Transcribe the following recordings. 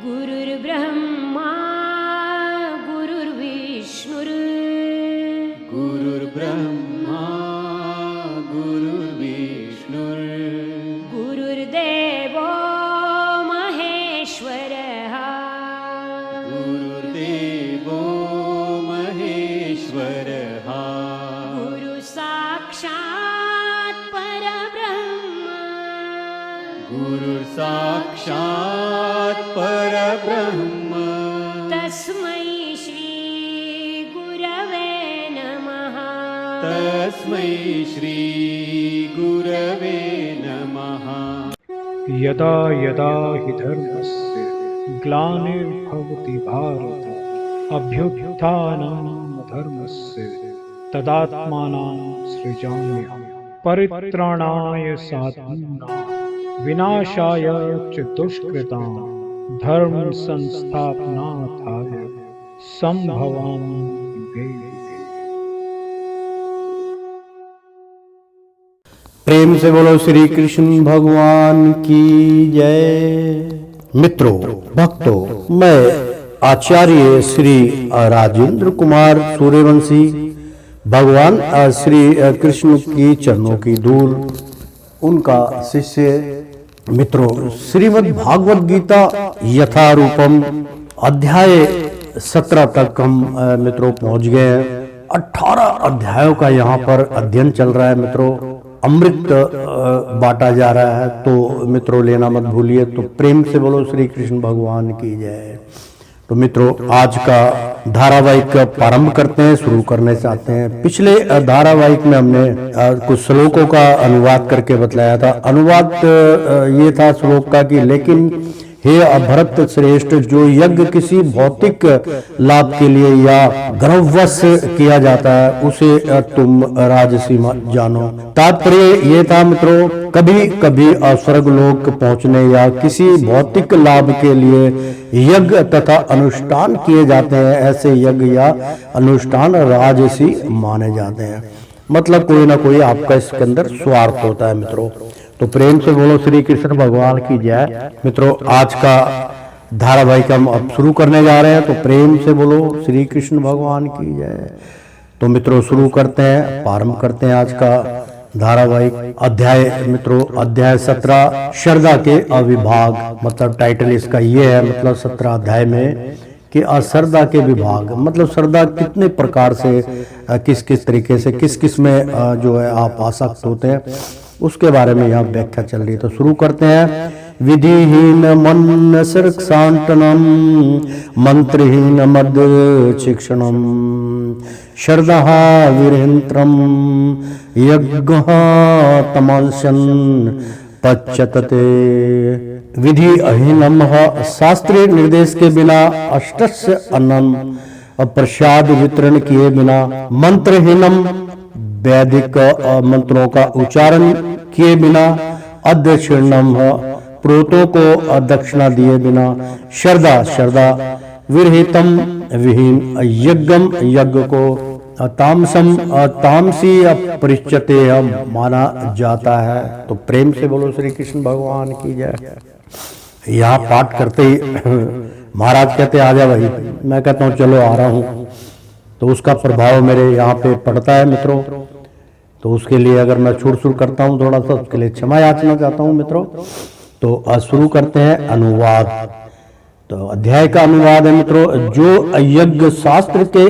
गुरुर्ब्रह्मा गुरुर्विष्णुर् गुरुर्ब्रह्मा गुरुर्विष्णुर् गुरुर्देवो महेश्वरः गुरुर्देवो महेश्वरः गुरुसाक्षात् परब्रह्म गुरुर्साक्षात् परब्रह्म तस्मै श्री गुरवे नमः तस्मै श्री गुरवे नमः। यदा यदा हि धर्मस्य ग्लानिर्भवति भारत अभ्युत्थानं धर्मस्य तदात्मानं सृजाम्यहं परित्राणाय साधूनां विनाशाय च दुष्कृतां धर्म संस्थापनार्थाय संभवामि युगे युगे। प्रेम से बोलो श्री कृष्ण भगवान की जय। मित्रों, भक्तों, मैं आचार्य श्री राजेंद्र कुमार सूर्यवंशी भगवान श्री कृष्ण की चरणों की धूल उनका शिष्य। मित्रों, श्रीमद् भागवत गीता यथारूपम अध्याय 17 तक हम मित्रों पहुंच गए हैं। 18 अध्यायों का यहाँ पर अध्ययन चल रहा है। मित्रों, अमृत बांटा जा रहा है, तो मित्रों लेना मत भूलिए। तो प्रेम से बोलो श्री कृष्ण भगवान की जय। तो मित्रों, आज का धारावाहिक प्रारंभ करते हैं, शुरू करने चाहते हैं। पिछले धारावाहिक में हमने कुछ श्लोकों का अनुवाद करके बतलाया था। अनुवाद ये था श्लोक का कि लेकिन हे भरत श्रेष्ठ, जो यज्ञ किसी भौतिक लाभ के लिए या गर्ववश किया जाता है उसे तुम राजसी जानो। तात्पर्य ये था मित्रों, कभी कभी स्वर्ग लोक पहुंचने या किसी भौतिक लाभ के लिए यज्ञ तथा अनुष्ठान किए जाते हैं। ऐसे यज्ञ या अनुष्ठान राजसी माने जाते हैं। मतलब कोई ना कोई आपका इसके अंदर स्वार्थ होता है। मित्रों, तो प्रेम से बोलो श्री कृष्ण भगवान की जय। मित्रों, आज का धारावाहिक हम अब शुरू करने जा रहे हैं, तो प्रेम से बोलो श्री कृष्ण भगवान की जय। तो मित्रों शुरू करते हैं, प्रारंभ करते हैं आज का धारावाहिक अध्याय। मित्रों, अध्याय 17 श्रद्धा के अविभाग, मतलब टाइटल इसका ये है। मतलब 17 अध्याय में कि अश्रद्धा के विभाग, मतलब श्रद्धा कितने प्रकार से किस किस तरीके से किस किस में जो है आप आसक्त होते हैं, उसके बारे में यहाँ व्याख्या चल रही है। तो शुरू करते हैं। विधिहीन मन सर्क्षांटनम मंत्रहीन मद शिक्षणम श्रद्धा वीरेन्द्रम यज्ञ तमंसन पच्यतते। विधि अहीनम, शास्त्रीय निर्देश के बिना अष्टस्य अन्नम प्रसाद वितरण किए बिना, मंत्रहीनम वैदिक मंत्रों का उच्चारण किए बिना, अदक्षिणम प्रोतों को दक्षिणा दिए बिना, श्रद्धा विरहितम विहीन, यज्ञम यज्ञ को, तामसम तामसी परिच्यते माना जाता है। तो प्रेम से बोलो श्री कृष्ण भगवान की जय। यहाँ पाठ करते ही महाराज कहते आ जा भाई, मैं कहता हूँ चलो आ रहा हूँ। तो उसका प्रभाव मेरे यहाँ पे पड़ता है मित्रों। तो उसके लिए अगर मैं छुड़ करता हूँ थोड़ा सा, उसके लिए क्षमा याचना चाहता हूँ मित्रों। तो शुरू करते हैं अनुवाद। तो अध्याय का अनुवाद है मित्रों। जो यज्ञ शास्त्र के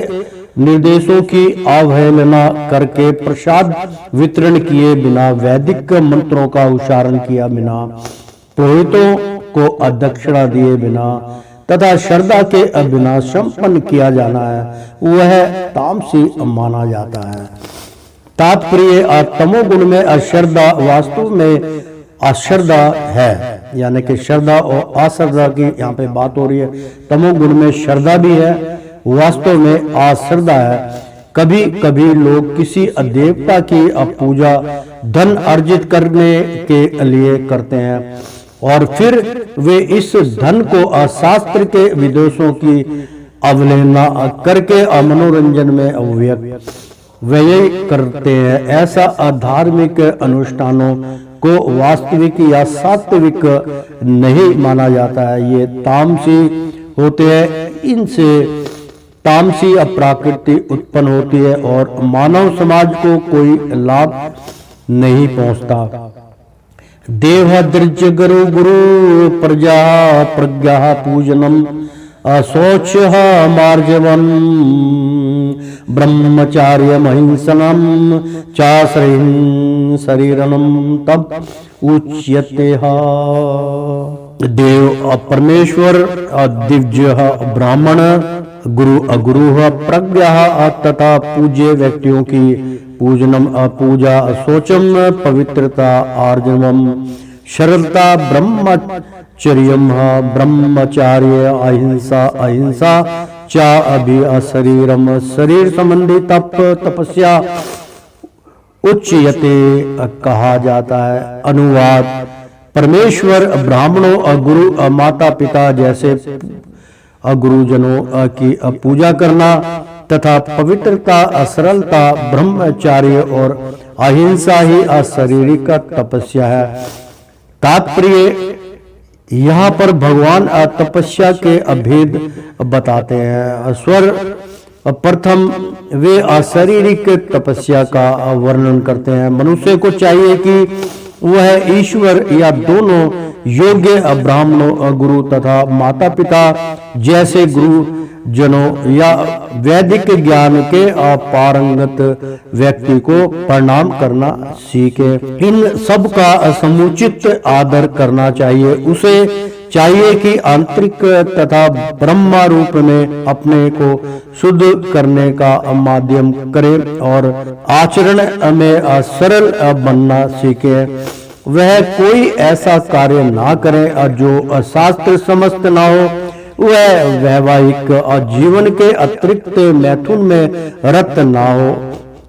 निर्देशों की अवहेलना करके, प्रसाद वितरण किए बिना, वैदिक मंत्रों का उच्चारण किया बिना, पुरोहितों को दक्षिणा दिए बिना तथा श्रद्धा के बिना संपन्न किया जाना है, वह तामसी माना जाता है। तात्पर्य तमोगुण में अश्रद्धा वास्तव में अश्रद्धा है, यानी कि श्रद्धा और अश्रद्धा की यहाँ पे बात हो रही है। तमोगुण में श्रद्धा भी है, वास्तव में अश्रद्धा है। कभी कभी लोग किसी देवता की पूजा धन अर्जित करने के लिए करते हैं और फिर वे इस धन को शास्त्र के विदोषों की अवहेलना करके मनोरंजन में व्यय करते हैं। ऐसा अधार्मिक अनुष्ठानों को वास्तविक या सात्विक नहीं माना जाता है। ये तामसी होते हैं, इनसे तामसी अप्राकृति उत्पन्न होती है और मानव समाज को कोई लाभ नहीं पहुंचता। देवदृज गुरु गुरु प्रजा प्रज्ञा पूजनम अशोच मार्जवम ब्रह्मचार्य महिंसनम चाश्रयं शरीरनम तब उच्यते। देव परमेश्वर, दिव्य ब्राह्मण, गुरु अगुरु प्रज्ञा तथा पूज्य व्यक्तियों की पूजनम पूजा, शोचम पवित्रता, आर्जवम सरलता, ब्रह्मचर्यम ब्रह्मचार्य, अहिंसा अहिंसा चा अभि शरीरम शरीर संबंधी तप तपस्या उच्यते कहा जाता है। अनुवाद: परमेश्वर ब्राह्मणों गुरु माता पिता जैसे गुरुजनों की पूजा करना तथा पवित्रता, सरलता, ब्रह्मचार्य और अहिंसा ही अशारीरिक तपस्या है। तात्पर्य: यहाँ पर भगवान तपस्या के अभेद बताते हैं। स्वर प्रथम वे अशारीरिक तपस्या का वर्णन करते हैं। मनुष्य को चाहिए कि वह ईश्वर या दोनों योग्य ब्राह्मणों, गुरु तथा माता पिता जैसे गुरुजनों या वैदिक ज्ञान के अपारंगत व्यक्ति को प्रणाम करना सीखे। इन सब का समुचित आदर करना चाहिए। उसे चाहिए कि आंतरिक तथा ब्रह्म रूप में अपने को शुद्ध करने का माध्यम करे और आचरण में सरल बनना सीखे। वह कोई ऐसा कार्य ना करे जो शास्त्र समस्त ना हो। वह वैवाहिक जीवन के अतिरिक्त मैथुन में रत ना हो,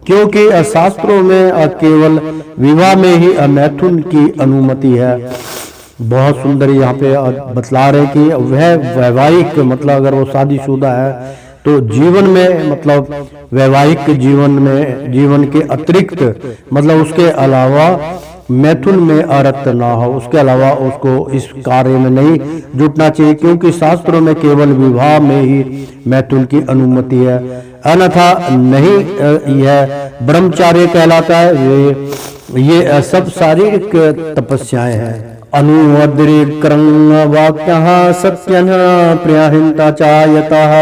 क्योंकि शास्त्रों में केवल विवाह में ही मैथुन की अनुमति है। बहुत सुंदर यहाँ पे बतला रहे कि वह वैवाहिक मतलब अगर वो शादीशुदा है तो जीवन में मतलब वैवाहिक जीवन के अतिरिक्त मतलब उसके अलावा मैथुन में अरत ना हो, उसके अलावा उसको इस कार्य में नहीं जुटना चाहिए, क्योंकि शास्त्रों में केवल विवाह में ही मैथुन की अनुमति है, अन्यथा नहीं। यह ब्रह्मचार्य कहलाता है। ये सब शारीरिक तपस्याएं हैं। अनुवद्रिक्रं वाक्यः सत्यन् प्रियहिंता चायतः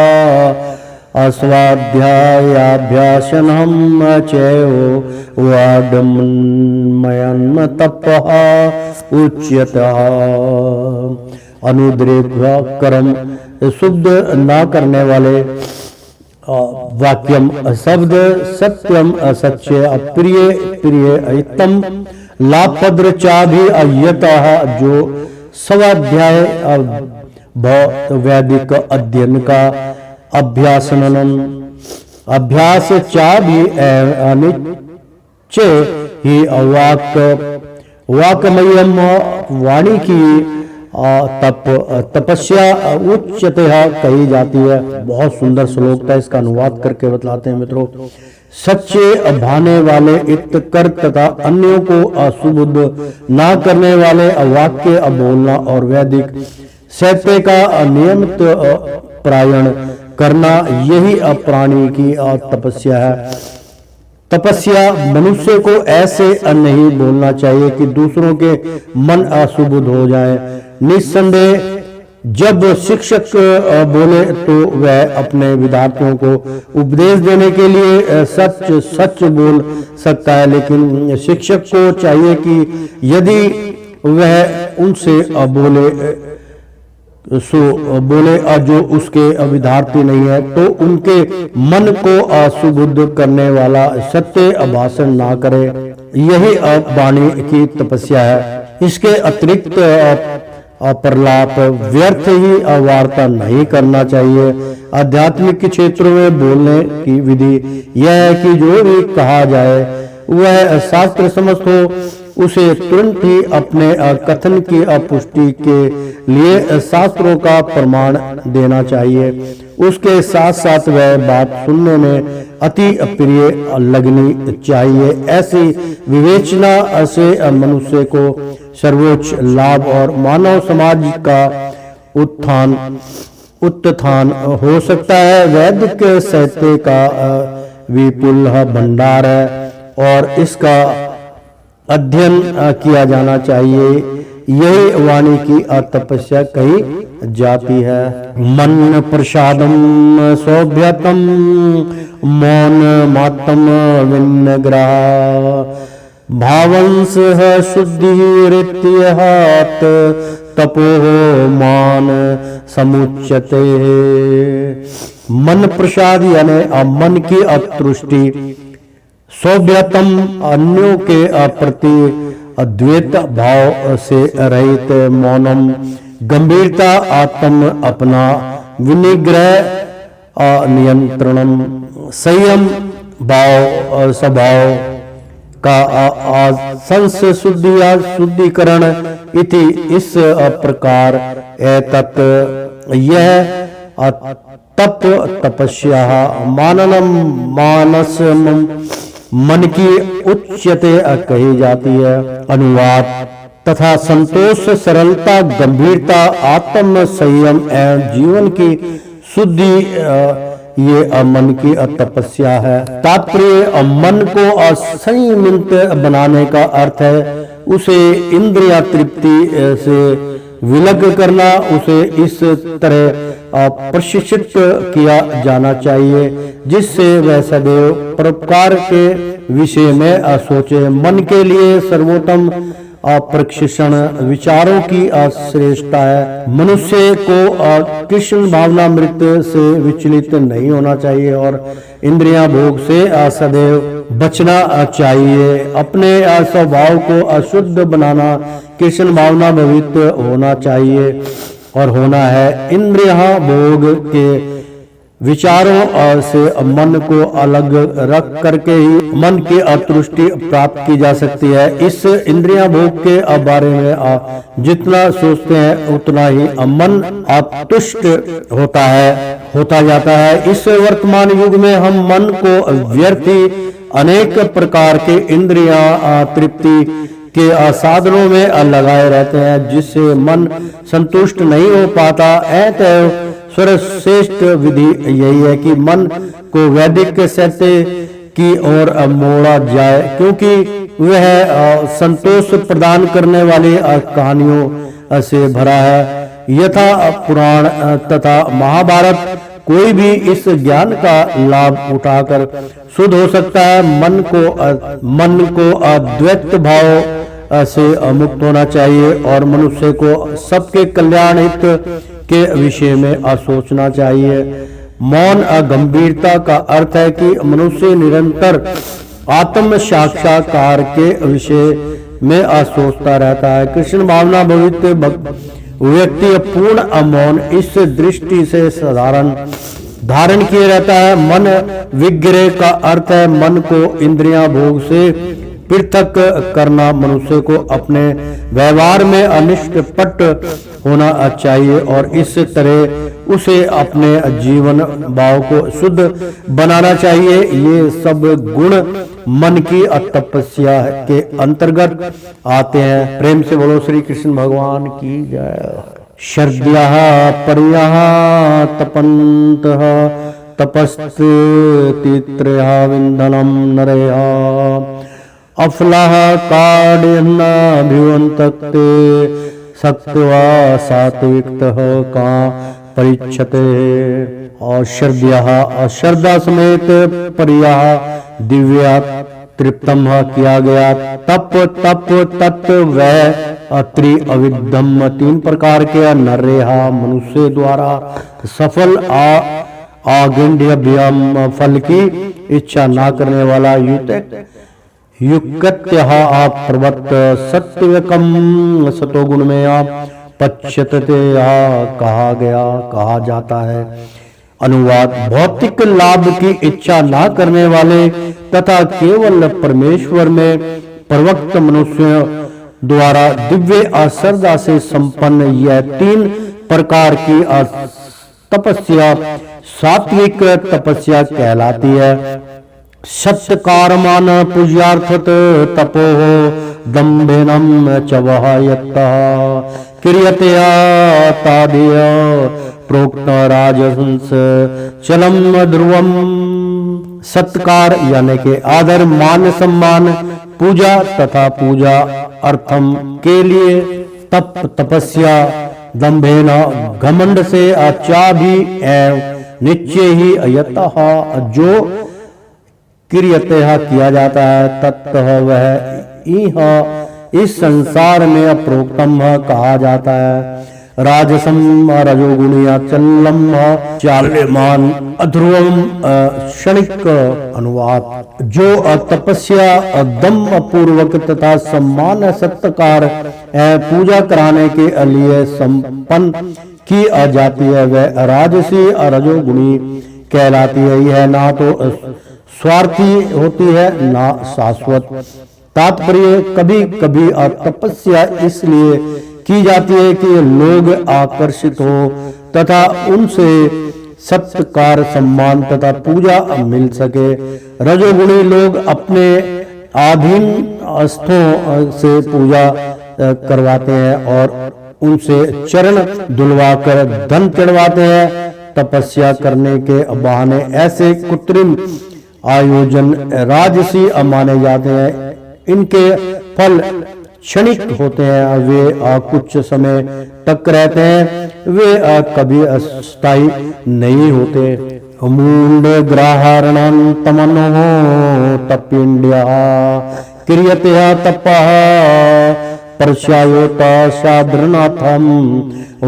अस्वाध्यायाभ्यासनं चैव वाड्मयन् तपः उच्यतः। अनुद्रेकर्म शुद्ध ना करने वाले, वाक्यम शब्द, सत्यम सच्चे, प्रिय प्रिय, हितम लाभद्र चाभि अयतः जो स्वाध्याय वैदिक अध्ययन का अभ्यास चाभि अनिश्चय ही वाकमयम वाणी की तपस्या उच्चतः कही जाती है। बहुत सुंदर श्लोक था, इसका अनुवाद करके बतलाते हैं मित्रों। सच्चे भाने वाले इत कर तथा अन्यों को असुबुद्ध ना करने वाले वाक्य बोलना और वैदिक सत्य का नियमित प्रायण करना, यही प्राणी की तपस्या है। तपस्या मनुष्य को ऐसे नहीं बोलना चाहिए कि दूसरों के मन असुबुद्ध हो जाए। निस्संदेह जब शिक्षक बोले तो वह अपने विद्यार्थियों को उपदेश देने के लिए सच बोल सकता है, लेकिन शिक्षक को चाहिए कि यदि वह उनसे बोले जो उसके विद्यार्थी नहीं है तो उनके मन को असुबुद्ध करने वाला सत्य भाषण ना करे। यही वाणी की तपस्या है। इसके अतिरिक्त प्रलाप व्यर्थ ही वार्ता नहीं करना चाहिए। आध्यात्मिक क्षेत्रों में बोलने की विधि यह है कि जो भी कहा जाए वह शास्त्र समस्त हो उसे तुरंत ही अपने कथन की पुष्टि के लिए शास्त्रों का प्रमाण देना चाहिए। उसके साथ साथ वह बात सुनने में अति प्रिय लगनी चाहिए। ऐसी विवेचना से मनुष्य को सर्वोच्च लाभ और मानव समाज का उत्थान हो सकता है। वैदिक साहित्य का विपुल भंडार है और इसका अध्ययन किया जाना चाहिए। यही वाणी की तपस्या कही जाती है। मन प्रसादम सौभ्यतम मौन मातम विनग्रह भावंस शुद्धि रीत्यहात तपो मान समुच्यते। मन प्रसाद यानी मन की अतुष्टि, सौभ्यतम अन्यों के प्रति अद्वैत भाव से रहित, मौनम गंभीरता, आत्म अपना विनिग्रह, नियंत्रणम संयम भाव, स्वभाव का संस शुद्धि या शुद्धिकरण इति इस प्रकार एतत् यह तप तपस्या माननम मानसम मन की उच्चते कही जाती है। अनुवाद तथा संतोष, सरलता, गंभीरता, आत्म संयम एवं जीवन की शुद्धि ये मन की तपस्या है। तात्पर्य मन को असंयमित बनाने का अर्थ है उसे इंद्रिया तृप्ति से विलग करना। उसे इस तरह प्रशिक्षित किया जाना चाहिए जिससे वह सदैव परोपकार के विषय में सोचे। मन के लिए सर्वोत्तम प्रशिक्षण विचारों की श्रेष्ठता है। मनुष्य को कृष्ण भावनामृत से विचलित नहीं होना चाहिए और इंद्रियां भोग से सदैव बचना चाहिए। अपने स्वभाव को अशुद्ध बनाना कृष्ण भावना भवित होना चाहिए और होना है। इंद्रियां भोग के विचारों से मन को अलग रख करके ही मन की अतुष्टि प्राप्त की जा सकती है। इस इंद्रियां भोग के बारे में जितना सोचते हैं उतना ही मन अतुष्ट होता जाता है। इस वर्तमान युग में हम मन को व्यर्थी अनेक प्रकार के इंद्रियां तृप्ति के साधनों में लगाए रहते हैं जिससे मन संतुष्ट नहीं हो पाता। अतः सर्वश्रेष्ठ विधि यही है कि मन को वैदिक साहित्य की ओर मोड़ा जाए क्योंकि वह संतोष प्रदान करने वाली कहानियों से भरा है। यथा पुराण तथा महाभारत कोई भी इस ज्ञान का लाभ उठाकर शुद्ध हो सकता है। मन को अद्वैत भाव से मुक्त होना चाहिए और मनुष्य को सबके कल्याण हित के विषय में सोचना चाहिए। मौन गंभीरता का अर्थ है कि मनुष्य निरंतर आत्म साक्षात्कार के विषय में सोचता रहता है। कृष्ण भावना भवित व्यक्ति पूर्ण मौन इस दृष्टि से धारण किए रहता है। मन विग्रह का अर्थ है मन को इंद्रियां भोग से पृथक करना। मनुष्य को अपने व्यवहार में अनिष्पट होना चाहिए और इस तरह उसे अपने जीवन भाव को शुद्ध बनाना चाहिए। ये सब गुण मन की तपस्या के अंतर्गत आते हैं। प्रेम से बोलो श्री कृष्ण भगवान की जय। शर्द्या पर्यः तपन्तः तपस्तित्रया विन्दनं नरया अफलः काड्यन्नाभिवन्तक्ते सत्वा सात्विकतः का परिच्छते। और श्रद्धा समेत पर्यः दिव्या तृप्तम किया गया। तप तत्व वह त्रि अविद्धम 3 प्रकार के नरेहा मनुष्य द्वारा सफल आगंड्यभ्यम फल की इच्छा ना करने वाला युक्त्यः प्रवृत्त सत्वकम सतोगुण में पश्यते कहा जाता है। अनुवाद भौतिक लाभ की इच्छा ना करने वाले तथा केवल परमेश्वर में प्रवक्त मनुष्यों द्वारा दिव्य श्रद्धा से संपन्न यह 3 प्रकार की तपस्या सात्विक तपस्या कहलाती है। सत्कारमान पूज्यार्थत तपो दम्भेनम च वह यत्तः क्रियते तादेय प्रोक्त राजहंस चलम ध्रुवम। सत्कार यानी के आदर, मान, सम्मान, पूजा तथा पूजा अर्थम के लिए तप तपस्या, दम्भेन घमंड से, अच्छा भी एवं निश्चय ही, यतः जो क्रियते किया जाता है, तत्तः वह इस संसार में प्रोक्तम कहा जाता है। राजसम रजोगुणिया चलम चाल्यमान अध्रुवम क्षणिक अनुवाद। जो तपस्या दम पूर्वक तथा सम्मान सत्कार पूजा कराने के लिए संपन्न की जाती है वह राजसी रजोगुणी कहलाती है। यह ना तो स्वार्थी होती है ना शाश्वत। तात्पर्य कभी कभी तपस्या इसलिए की जाती है कि लोग आकर्षित हो तथा उनसे सत्कार, सम्मान तथा पूजा मिल सके। रजोगुणी लोग अपने अधीन अस्थों से पूजा करवाते हैं और उनसे चरण धुलवाकर धन चढ़वाते हैं। तपस्या करने के बहाने ऐसे कृत्रिम आयोजन राजसी माने जाते हैं। इनके फल क्षणिक होते हैं, वे कुछ समय तक रहते हैं, वे कभी अस्थायी नहीं होते। मूंड ग्राहरणं तमनो तपिंड्या क्रियते तपः पर्श्यायोत साद्रनाथम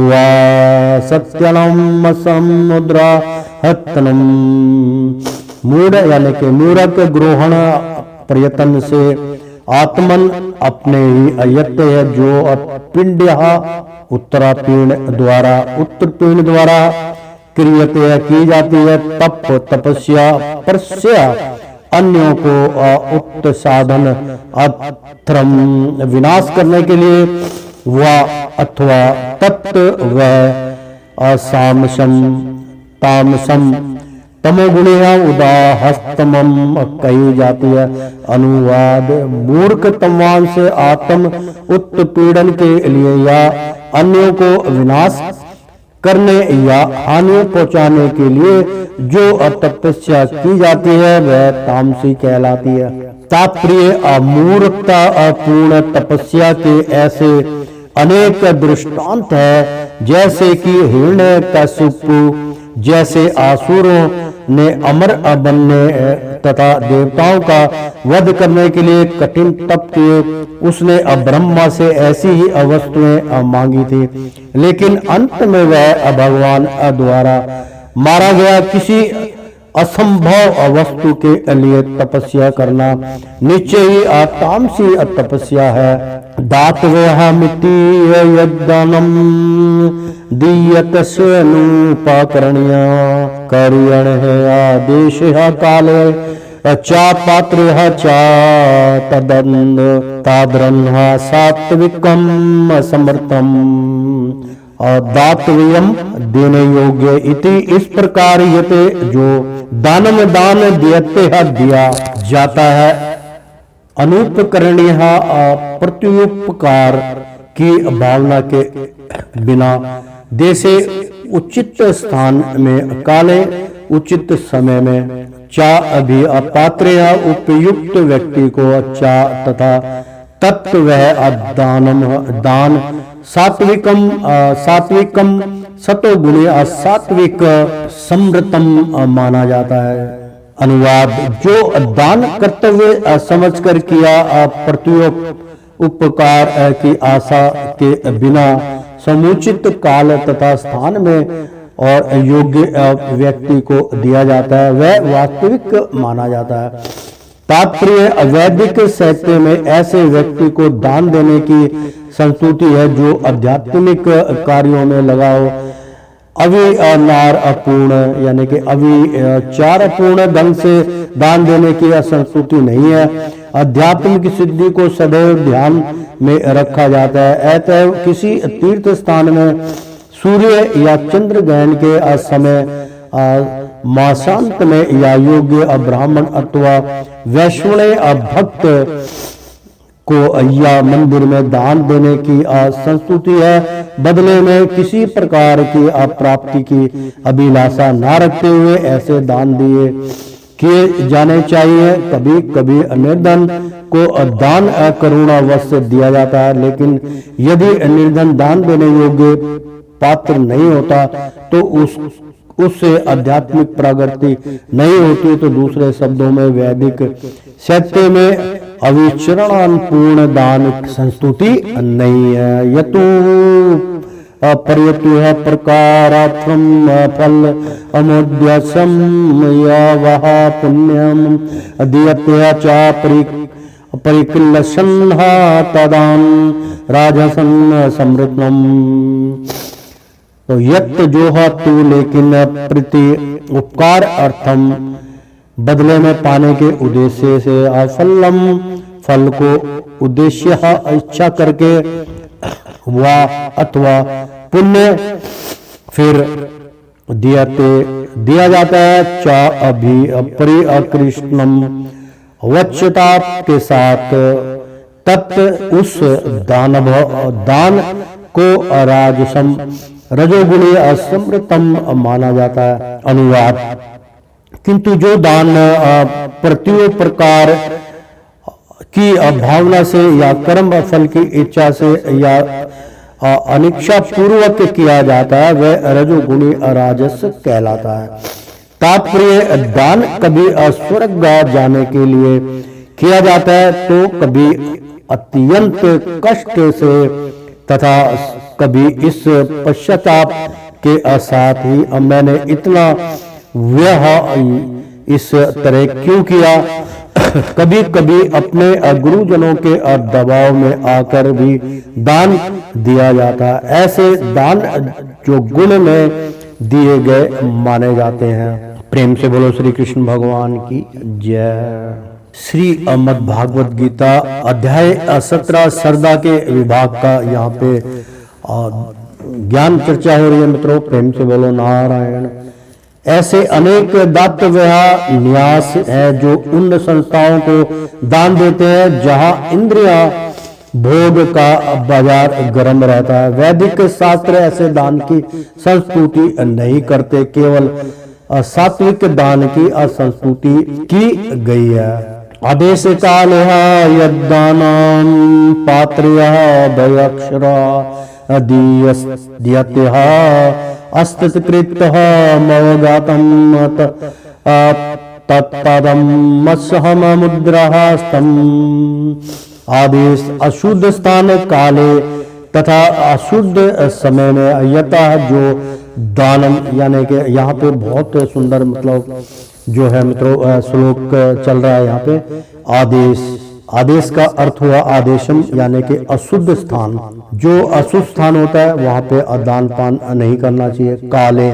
वा सत्यनम समुद्रा हतनम। मूढ़ यानी के मूर्ख ग्रहण प्रयत्न से आत्मन अपने ही अयत्य है। जो पिंड उत्तरपिंड द्वारा क्रियते की जाती है। तप तपस्या परस्या अन्यों को उक्त साधन अथर्म विनाश करने के लिए व अथवा तत्व वह असामसम तामसम तमोगुणिया उदाहस्तमम कही जाती है। अनुवाद मूर्ख तमवान से आत्म उत्पीड़न के लिए या अन्यों को विनाश करने या हानि पहुंचाने के लिए जो तपस्या की जाती है वह तामसी कहलाती है। तात्पर्य अमूर्खता अपूर्ण तपस्या के ऐसे अनेक दृष्टांत है, जैसे कि हिरण्यकशिपु जैसे असुरों ने अमर बनने तथा देवताओं का वध करने के लिए कठिन तप किए। उसने ब्रह्मा से ऐसी ही वस्तुएं मांगी थी, लेकिन अंत में वह भगवान द्वारा मारा गया। किसी असंभव वस्तु के लिए तपस्या करना निश्चय ही तामसी तपस्या है। दातवेहमिति यद्दानम दीयतस्नुपाकरणीय करियण है आदेश काले चा पात्र चा तदन्द ताद्रन सात्विकम समर्थम। और दातव्यम देने योग्य इति इस प्रकार यते जो दानम दान दियते दिया जाता है। अनुपकरणीय प्रत्युपकार की भावना के बिना देशे उचित स्थान में काले उचित समय में चा अभी अपात्र या उपयुक्त व्यक्ति को चा तथा तत्व वह दानम दान सात्विकम सतोगुणी सात्विक समृतम माना जाता है। अनुवाद जो दान कर्तव्य समझकर किया प्रत्युपकार की आशा के बिना समुचित काल तथा स्थान में और योग्य व्यक्ति को दिया जाता है वह वास्तविक माना जाता है। तात्पर्य अवैधिक साहित्य में ऐसे व्यक्ति को दान देने की संस्तुति है जो आध्यात्मिक कार्यों में लगाओ अविनार अपूर्ण यानी कि अविचार पूर्ण ढंग से दान देने की संस्तुति नहीं है। अध्यात्म की सिद्धि को सदैव ध्यान में रखा जाता है। अतः किसी तीर्थ स्थान में सूर्य या चंद्र ग्रहण के समय मासांत में या योग्य ब्राह्मण अथवा वैष्णव भक्त को या मंदिर में दान देने की संस्तुति है। बदले में किसी प्रकार की प्राप्ति की अभिलाषा न रखते हुए ऐसे दान किए जाने चाहिए। कभी कभी निर्धन को दान करुणावश से दिया जाता है, लेकिन यदि निर्धन दान देने योग्य पात्र नहीं होता तो उससे आध्यात्मिक प्रगति नहीं होती। तो दूसरे शब्दों में वैदिक साहित्य में अविचरण पूर्ण दान संस्तुति नहीं है। यतु पर्यतु है प्रकारार्थम फल अमुद्यसम या वह पुण्यम दीयते चा परिक्लशन तदान राजसन समृद्धम। तो यत जो है तू, लेकिन प्रति उपकार अर्थम बदले में पाने के उद्देश्य से अफलम फल को उद्देश्य इच्छा करके वा अथवा पुण्य फिर दिया जाता है। चा अभी परिकृष्णम वच्चता के साथ तत् उस दान को राजसम रजोगुणी असमृतम माना जाता है। अनुवाद: किंतु जो दान प्रत्येक प्रकार की भावना से या कर्म फल की इच्छा से या अनिच्छा पूर्वक किया जाता है वह रजोगुणी राजस कहलाता है। तात्पर्य: दान कभी स्वर्ग जाने के लिए किया जाता है तो कभी अत्यंत कष्ट से तथा कभी इस पश्चाताप के साथ ही मैंने इतना व्यय इस तरह क्यों किया। कभी कभी अपने गुरुजनों के दबाव में आकर भी दान दिया जाता है। ऐसे दान जो गुण में दिए गए माने जाते हैं। प्रेम से बोलो श्री कृष्ण भगवान की जय। श्री मद् भागवत गीता अध्याय 17 श्रद्धा के विभाग का यहाँ पे ज्ञान चर्चा हो रही है। मित्रों, प्रेम से बोलो नारायण। ऐसे अनेक दातव्य न्यास है जो उन संस्थाओं को दान देते हैं जहां इंद्रिया भोग का बाजार गर्म रहता है। वैदिक शास्त्र ऐसे दान की संस्तुति नहीं करते, केवल सात्विक दान की संस्तुति की गई है। आदेश काल यदानाम पात्रया दयक्षरा दीयते अस्तिकृत मवगातम तत्पदम मुद्रास्तम। आदेश अशुद्ध स्थान काले तथा अशुद्ध समय में यतः जो दानम, यानी कि यहाँ पे बहुत सुंदर मतलब जो है मित्रों श्लोक चल रहा है यहाँ पे। आदेश का अर्थ हुआ आदेशम, यानी कि अशुद्ध स्थान। जो अशुद्ध स्थान होता है वहां पे दान पान नहीं करना चाहिए। काले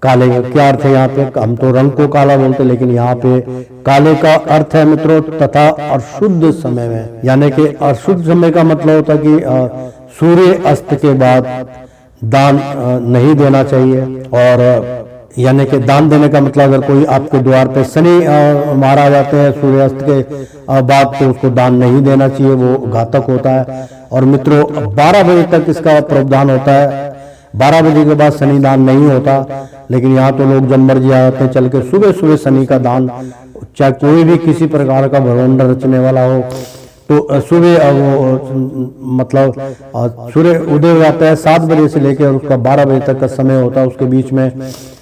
का क्या अर्थ है यहाँ पे? हम तो रंग को काला बोलते, लेकिन यहाँ पे काले का अर्थ है मित्रों तथा अशुद्ध समय में, यानी कि अशुद्ध समय का मतलब होता है कि सूर्य अस्त के बाद दान नहीं देना चाहिए। और यानी कि दान देने का मतलब अगर कोई आपके द्वार पे शनि मारा जाते हैं सूर्यास्त के बाद तो उसको दान नहीं देना चाहिए, वो घातक होता है। और मित्रों 12 बजे तक इसका प्रावधान होता है। 12 बजे के बाद शनि दान नहीं होता, लेकिन यहाँ तो लोग जब मर्जी आते हैं चल के सुबह सुबह शनि का दान, चाहे कोई भी किसी प्रकार का भगवंडर रचने वाला हो तो सुबह वो मतलब सूर्य उदय हो जाता है 7 बजे से लेकर उसका 12 बजे तक का समय होता है। उसके बीच में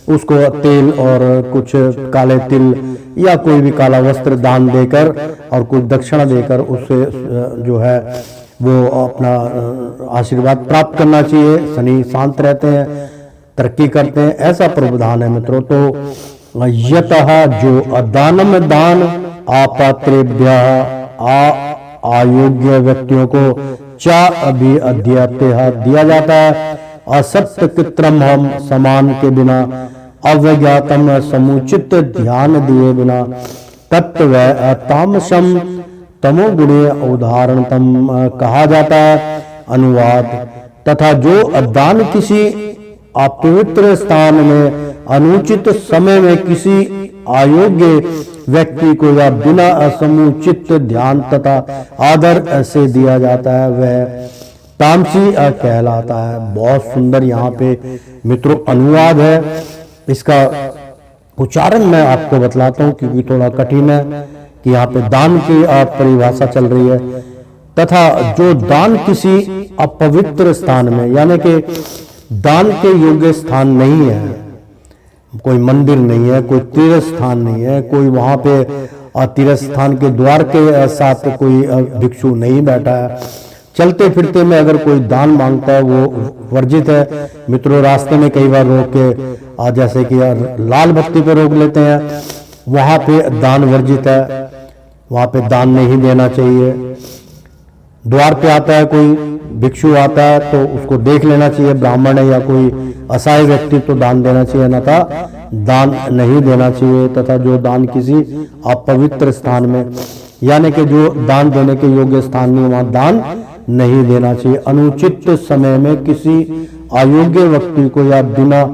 उसको तेल और कुछ काले तिल या कोई भी काला वस्त्र दान देकर और कुछ दक्षिणा देकर उससे जो है वो अपना आशीर्वाद प्राप्त करना चाहिए। शनि शांत रहते हैं, तरक्की करते हैं, ऐसा प्रावधान है मित्रों। तो यतः जो दानम दान आपात्रेभ्य अयोग्य व्यक्तियों को चा अभी दिया जाता है। असत्य कृत्रम हम समान के बिना अव्यज्ञातम समुचित ध्यान दिए बिना तत्व तामसम तमोगुणे उदाहरणतम कहा जाता है। अनुवाद। तथा जो दान किसी अपवित्र स्थान में अनुचित समय में किसी अयोग्य व्यक्ति को या बिना समुचित ध्यान तथा आदर से दिया जाता है वह तामसी कहलाता है। बहुत सुंदर यहाँ पे मित्रों अनुवाद है। इसका उच्चारण मैं आपको बतलाता हूँ क्योंकि थोड़ा कठिन है कि यहाँ पे दान की परिभाषा चल रही है। तथा जो दान किसी अपवित्र स्थान में, यानी कि दान के योग्य स्थान नहीं है, कोई मंदिर नहीं है, कोई तीर्थ स्थान नहीं है, कोई वहां पे तीर्थ स्थान के द्वार के साथ कोई भिक्षु नहीं बैठा है, चलते फिरते में अगर कोई दान मांगता है वो वर्जित है। मित्रों रास्ते में कई बार रोक के जैसे कि लाल बत्ती पे रोक लेते हैं, वहां पे दान वर्जित है, वहां पे दान नहीं देना चाहिए। द्वार पे आता है कोई भिक्षु आता है तो उसको देख लेना चाहिए, ब्राह्मण है या कोई असहाय व्यक्ति, तो दान देना चाहिए, अन्यथा दान नहीं देना चाहिए। तथा जो दान किसी अपवित्र स्थान में, यानी कि जो दान देने के योग्य स्थान नहीं, वहां दान नहीं देना चाहिए। अनुचित समय में किसी अयोग्य व्यक्ति को या बिना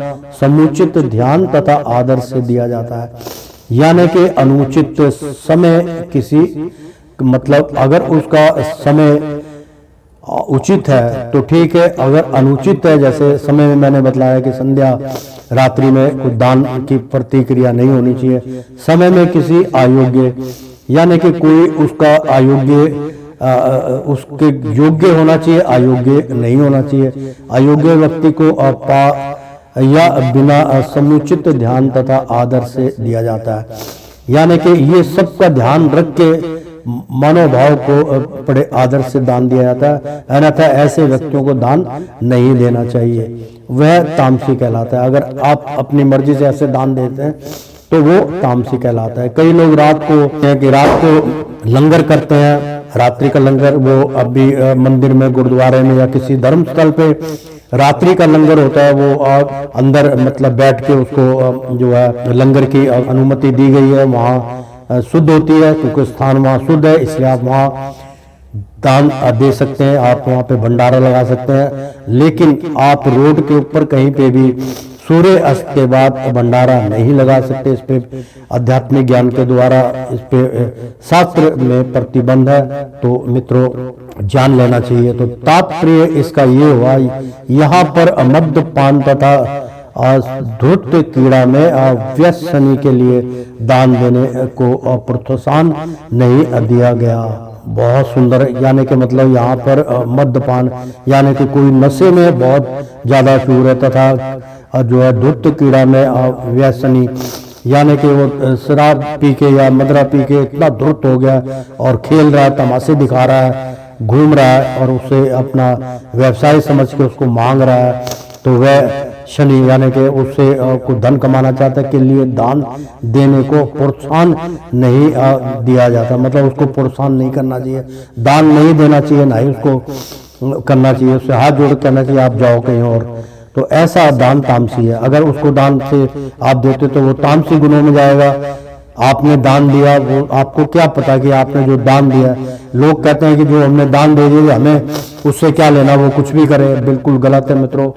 समुचित ध्यान तथा आदर से दिया जाता है। यानी कि अनुचित समय किसी, मतलब अगर उसका समय उचित है तो ठीक है, अगर अनुचित है, जैसे समय में मैंने बतलाया कि संध्या रात्रि में कुछ दान की प्रतिक्रिया नहीं होनी चाहिए। समय में किसी अयोग्य, यानी कि कोई उसका अयोग्य उसके योग्य होना चाहिए, अयोग्य नहीं होना चाहिए। अयोग्य व्यक्ति को या बिना समुचित ध्यान तथा आदर से दिया जाता है। यानी कि ये सब का ध्यान रख के मनोभाव को बड़े आदर से दान दिया जाता है, अन्यथा ऐसे व्यक्तियों को दान नहीं देना चाहिए, वह तामसी कहलाता है। अगर आप अपनी मर्जी से ऐसे दान देते हैं तो वो तामसी कहलाता है। कई लोग रात को लंगर करते हैं, रात्रि का लंगर, वो अभी मंदिर में, गुरुद्वारे में या किसी धर्म स्थल पे रात्रि का लंगर होता है, वो अंदर मतलब बैठ के उसको जो है लंगर की अनुमति दी गई है, वहाँ शुद्ध होती है क्योंकि स्थान वहाँ शुद्ध है, इसलिए आप वहाँ दान दे सकते हैं, आप वहाँ पे भंडारा लगा सकते हैं। लेकिन आप रोड के ऊपर कहीं पे भी सूर्य अस्त के बाद भंडारा नहीं लगा सकते। इस पे आध्यात्मिक ज्ञान के द्वारा इस पे शास्त्र में प्रतिबंध है, तो मित्रों जान लेना चाहिए। तो तात्पर्य इसका ये हुआ, यहाँ पर मद्यपान तथा धूर्त कीड़ा में व्यसनी के लिए दान देने को प्रोत्साहन नहीं दिया गया। बहुत सुंदर, यानी कि मतलब यहाँ पर मद्यपान, यानी कि कोई नशे में बहुत ज्यादा चूर है, तथा जो है धूर्त कीड़ा में व्यसनी, यानी कि वो शराब पी के या मदरा पी के इतना धूर्त हो गया और खेल रहा है, तमाशे दिखा रहा है, घूम रहा है और उसे अपना व्यवसाय समझ के उसको मांग रहा है, तो वह शनि, यानी कि उससे कुछ धन कमाना चाहता है, के लिए दान देने को प्रोत्साहन नहीं दिया जाता। मतलब उसको प्रोत्साहन नहीं करना चाहिए, दान नहीं देना चाहिए, ना ही उसको करना चाहिए, उससे हाथ जोड़ के कहना चाहिए आप जाओ कहीं और। तो ऐसा दान तामसी है। अगर उसको दान से आप देते तो वो तामसी गुणों में जाएगा। आपने दान दिया, वो आपको क्या पता कि आपने जो दान दिया, लोग कहते हैं कि जो हमने दान दे दिया हमें उससे क्या लेना, वो कुछ भी करे, बिल्कुल गलत है मित्रों।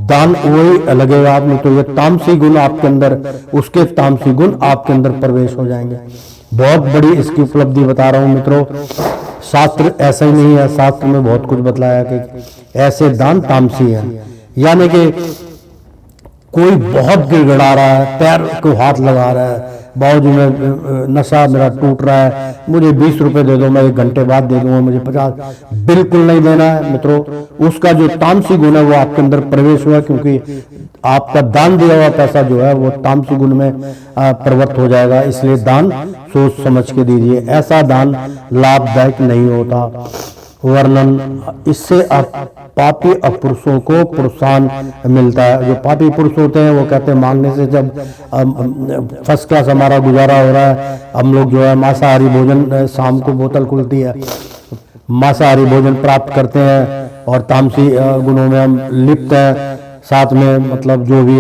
दान वही लगेगा आप में, तो ये तामसी गुण आपके अंदर, उसके तामसी गुण आपके अंदर प्रवेश हो जाएंगे। बहुत बड़ी इसकी उपलब्धि बता रहा हूं मित्रों। शास्त्र ऐसा ही नहीं है, शास्त्र में बहुत कुछ बतलाया कि ऐसे दान तामसी है। यानी कि कोई बहुत गिड़गिड़ा रहा है, पैर को हाथ लगा रहा है, बाबूजी में नशा मेरा टूट रहा है, मुझे 20 रुपए दे दो, मैं 1 घंटे बाद दे दूंगा, मुझे 50, बिल्कुल नहीं देना है मित्रों। उसका जो तामसी गुण है वो आपके अंदर प्रवेश हुआ, क्योंकि आपका दान दिया हुआ पैसा जो है वो तामसी गुण में प्रवृत्त हो जाएगा। इसलिए दान सोच समझ के दीजिए, ऐसा दान लाभदायक नहीं होता। वर्णन, इससे पापी पुरुषों को प्रोत्साहन मिलता है। जो पापी पुरुष होते हैं वो कहते हैं मांगने से, जब फर्स्ट क्लास हमारा गुजारा हो रहा है, हम लोग जो है मांसाहारी भोजन, शाम को बोतल खुलती है, मांसाहारी भोजन प्राप्त करते हैं और तामसी गुणों में हम लिप्त हैं, साथ में मतलब जो भी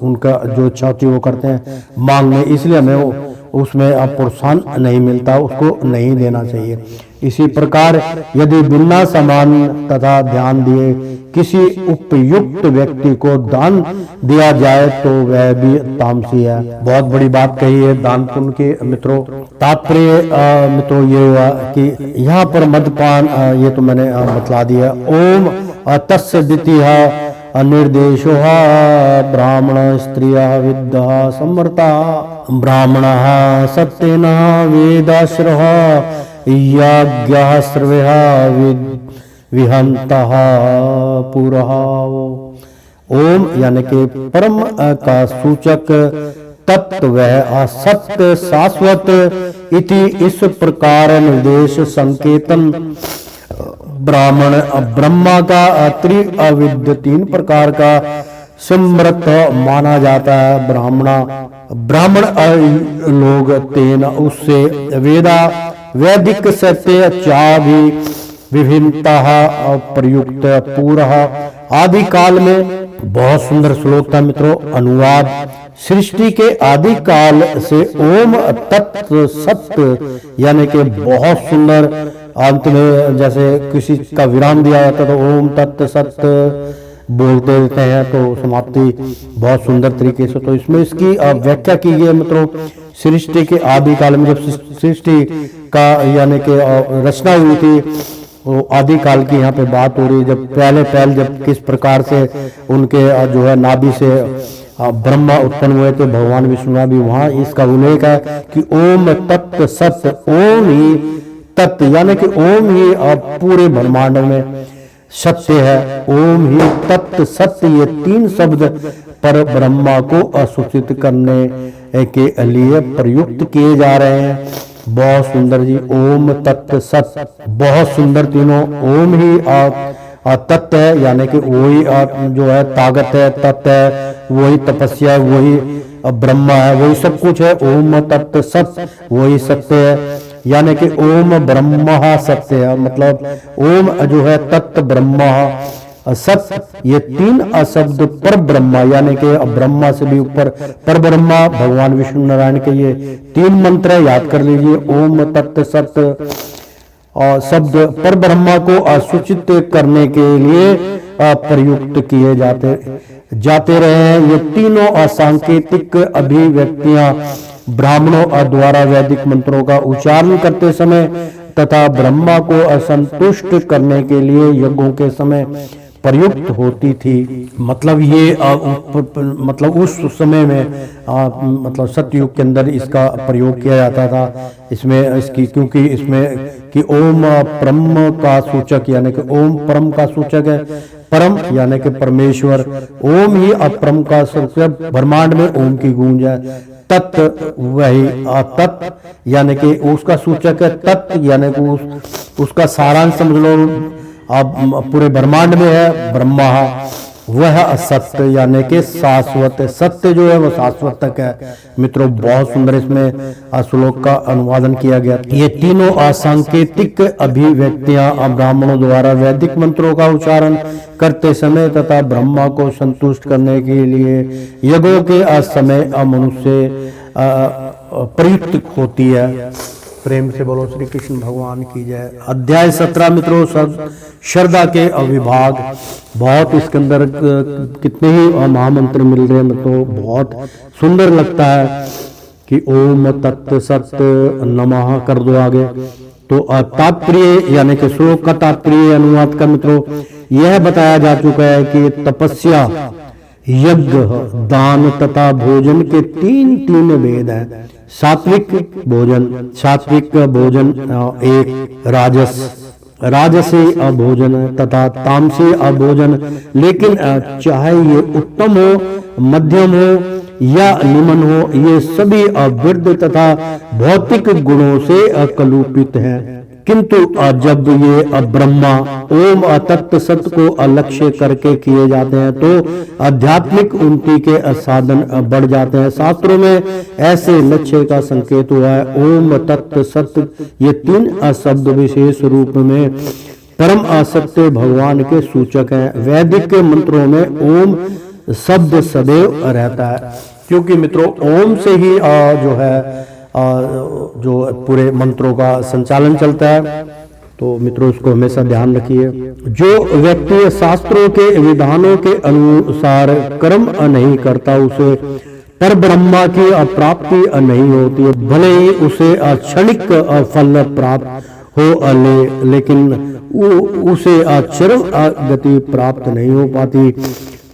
उनका जो इच्छा होती है वो करते हैं मांगने, इसलिए हमें उसमें प्रोत्साहन नहीं मिलता, उसको नहीं देना चाहिए। इसी प्रकार यदि बिना सम्मान तथा ध्यान दिए किसी उपयुक्त व्यक्ति को दान दिया जाए तो वह भी तामसी है। बहुत बड़ी बात कही है दान पुण्य के मित्रों। तात्पर्य मित्रों ये हुआ कि यहाँ पर मद्यपान ये तो मैंने बतला दिया। ओम तस्य द्वितीय निर्देशो ब्राह्मण स्त्रिय विद्या समर्ता ब्राह्मण सत्येन वेदाश्रह यज्ञः सर्वः विहंतः पुरः। ओम यानी कि परम का सूचक तत्व असत्य शाश्वत इति इस प्रकार निर्देश संकेतन ब्राह्मण ब्रह्मा का त्रिअविद्य 3 प्रकार का समृत माना जाता है। ब्राह्मण लोग तेन उससे वेदा वैदिक सत्य चा भी विभिन्नता प्रयुक्त पूरा। आदि काल में बहुत सुंदर श्लोक था मित्रों। अनुवाद सृष्टि के आदि काल से ओम तत्व सत्य यानी कि बहुत सुंदर अंत में जैसे किसी का विराम दिया जाता तो ओम तत्व सत्य बोलते रहते हैं तो समाप्ति बहुत सुंदर तरीके से। तो इसमें इसकी व्याख्या की गई है मित्रों। सृष्टि के आदि काल में जब सृष्टि का यानी कि रचना हुई थी वो आदि काल की यहाँ पे बात हो रही है। जब पहले जब किस प्रकार से उनके जो है नाभि से ब्रह्मा उत्पन्न हुए थे, भगवान विष्णु भी वहां इसका उल्लेख है कि ओम तत्व सत्य। ओम ही तत्व यानी कि ओम ही पूरे ब्रह्मांड में सत्य है। ओम ही तत्व सत्य ये 3 शब्द पर ब्रह्मा को असूचित करने के लिए प्रयुक्त किए जा रहे हैं। बहुत सुंदर जी। ओम तत्व सत्य बहुत सुंदर तीनों। ओम ही तत्व है यानी कि वही जो है ताकत है, तत्व है, वही तपस्या है, वही ब्रह्मा है, वही सब कुछ है। ओम तत्व सत्य वही सत्य है यानी कि ओम ब्रह्म सत्य है। मतलब ओम जो है तत्व ब्रह्म सत्य ये 3 शब्द पर ब्रह्मा यानी कि ब्रह्मा से भी ऊपर पर ब्रह्मा भगवान विष्णु नारायण के ये 3 मंत्र याद कर लीजिए। ओम तत्व सत्य और शब्द पर ब्रह्मा को असूचित करने के लिए प्रयुक्त किए जाते रहे हैं। ये तीनों असंकेतिक अभिव्यक्तियां ब्राह्मणों द्वारा वैदिक मंत्रों का उच्चारण करते समय तथा ब्रह्मा को असंतुष्ट करने के लिए यज्ञों के समय प्रयुक्त होती थी। मतलब ये मतलब उस समय में मतलब सतयुग के अंदर इसका प्रयोग किया जाता था। इसमें इसकी क्योंकि इसमें कि ओम ब्रह्म का सूचक यानी कि ओम परम का सूचक है। परम यानी कि परमेश्वर। ओम ही अपरम का सूचक। ब्रह्मांड में ओम की गूंज है। तत्व वही तत्व यानी कि उसका सूचक है। तत्व यानी कि उसका सारांश समझ लो अब पूरे ब्रह्मांड में है ब्रह्मा। वह असत्य यानी कि शाश्वत। सत्य जो है वो शाश्वत तक है। मित्रों बहुत सुंदर इसमें श्लोक का अनुवादन किया गया। ये तीनों असंकेतिक अभिव्यक्तियां ब्राह्मणों द्वारा वैदिक मंत्रों का उच्चारण करते समय तथा ब्रह्मा को संतुष्ट करने के लिए यज्ञों के समय मनुष्य प्रयुक्त होती है। प्रेम से बोलो श्री कृष्ण भगवान की जय। अध्याय 17 मित्रों श्रद्धा के अविभाग। बहुत इसके अंदर कितने ही महामंत्र मिल रहे हैं मित्रों। बहुत सुंदर लगता है कि ओम तत्व सत्य नमः कर दो आगे। तो तात्पर्य यानी कि श्लोक का तात्पर्य अनुवाद का मित्रों यह बताया जा चुका है कि तपस्या यज्ञ राजस तथा भोजन के तीन भेद हैं। सात्विक भोजन एक राजसी भोजन तथा तामसी भोजन। लेकिन चाहे ये उत्तम हो, मध्यम हो या निम्न हो, ये सभी अवृद्ध तथा भौतिक गुणों से कलुषित हैं। किंतु जब ये ब्रह्मा ओम तत्व सत्य को अलक्ष्य करके किए जाते हैं तो आध्यात्मिक उन्नति के साधन बढ़ जाते हैं। शास्त्रों में ऐसे लक्ष्य का संकेत हुआ है। ओम तत्व सत्य ये 3 शब्द विशेष रूप में परम असत्य भगवान के सूचक हैं। वैदिक मंत्रों में ओम शब्द सदैव रहता है, क्योंकि मित्रों ओम से ही जो है जो पूरे मंत्रों का संचालन चलता है। तो मित्रों उसको हमेशा ध्यान रखिए। जो व्यक्ति शास्त्रों के विधानों के अनुसार कर्म नहीं करता उसे पर ब्रह्मा की प्राप्ति नहीं होती है, भले ही उसे क्षणिक फल प्राप्त हो लेकिन उसे चरम गति प्राप्त नहीं हो पाती।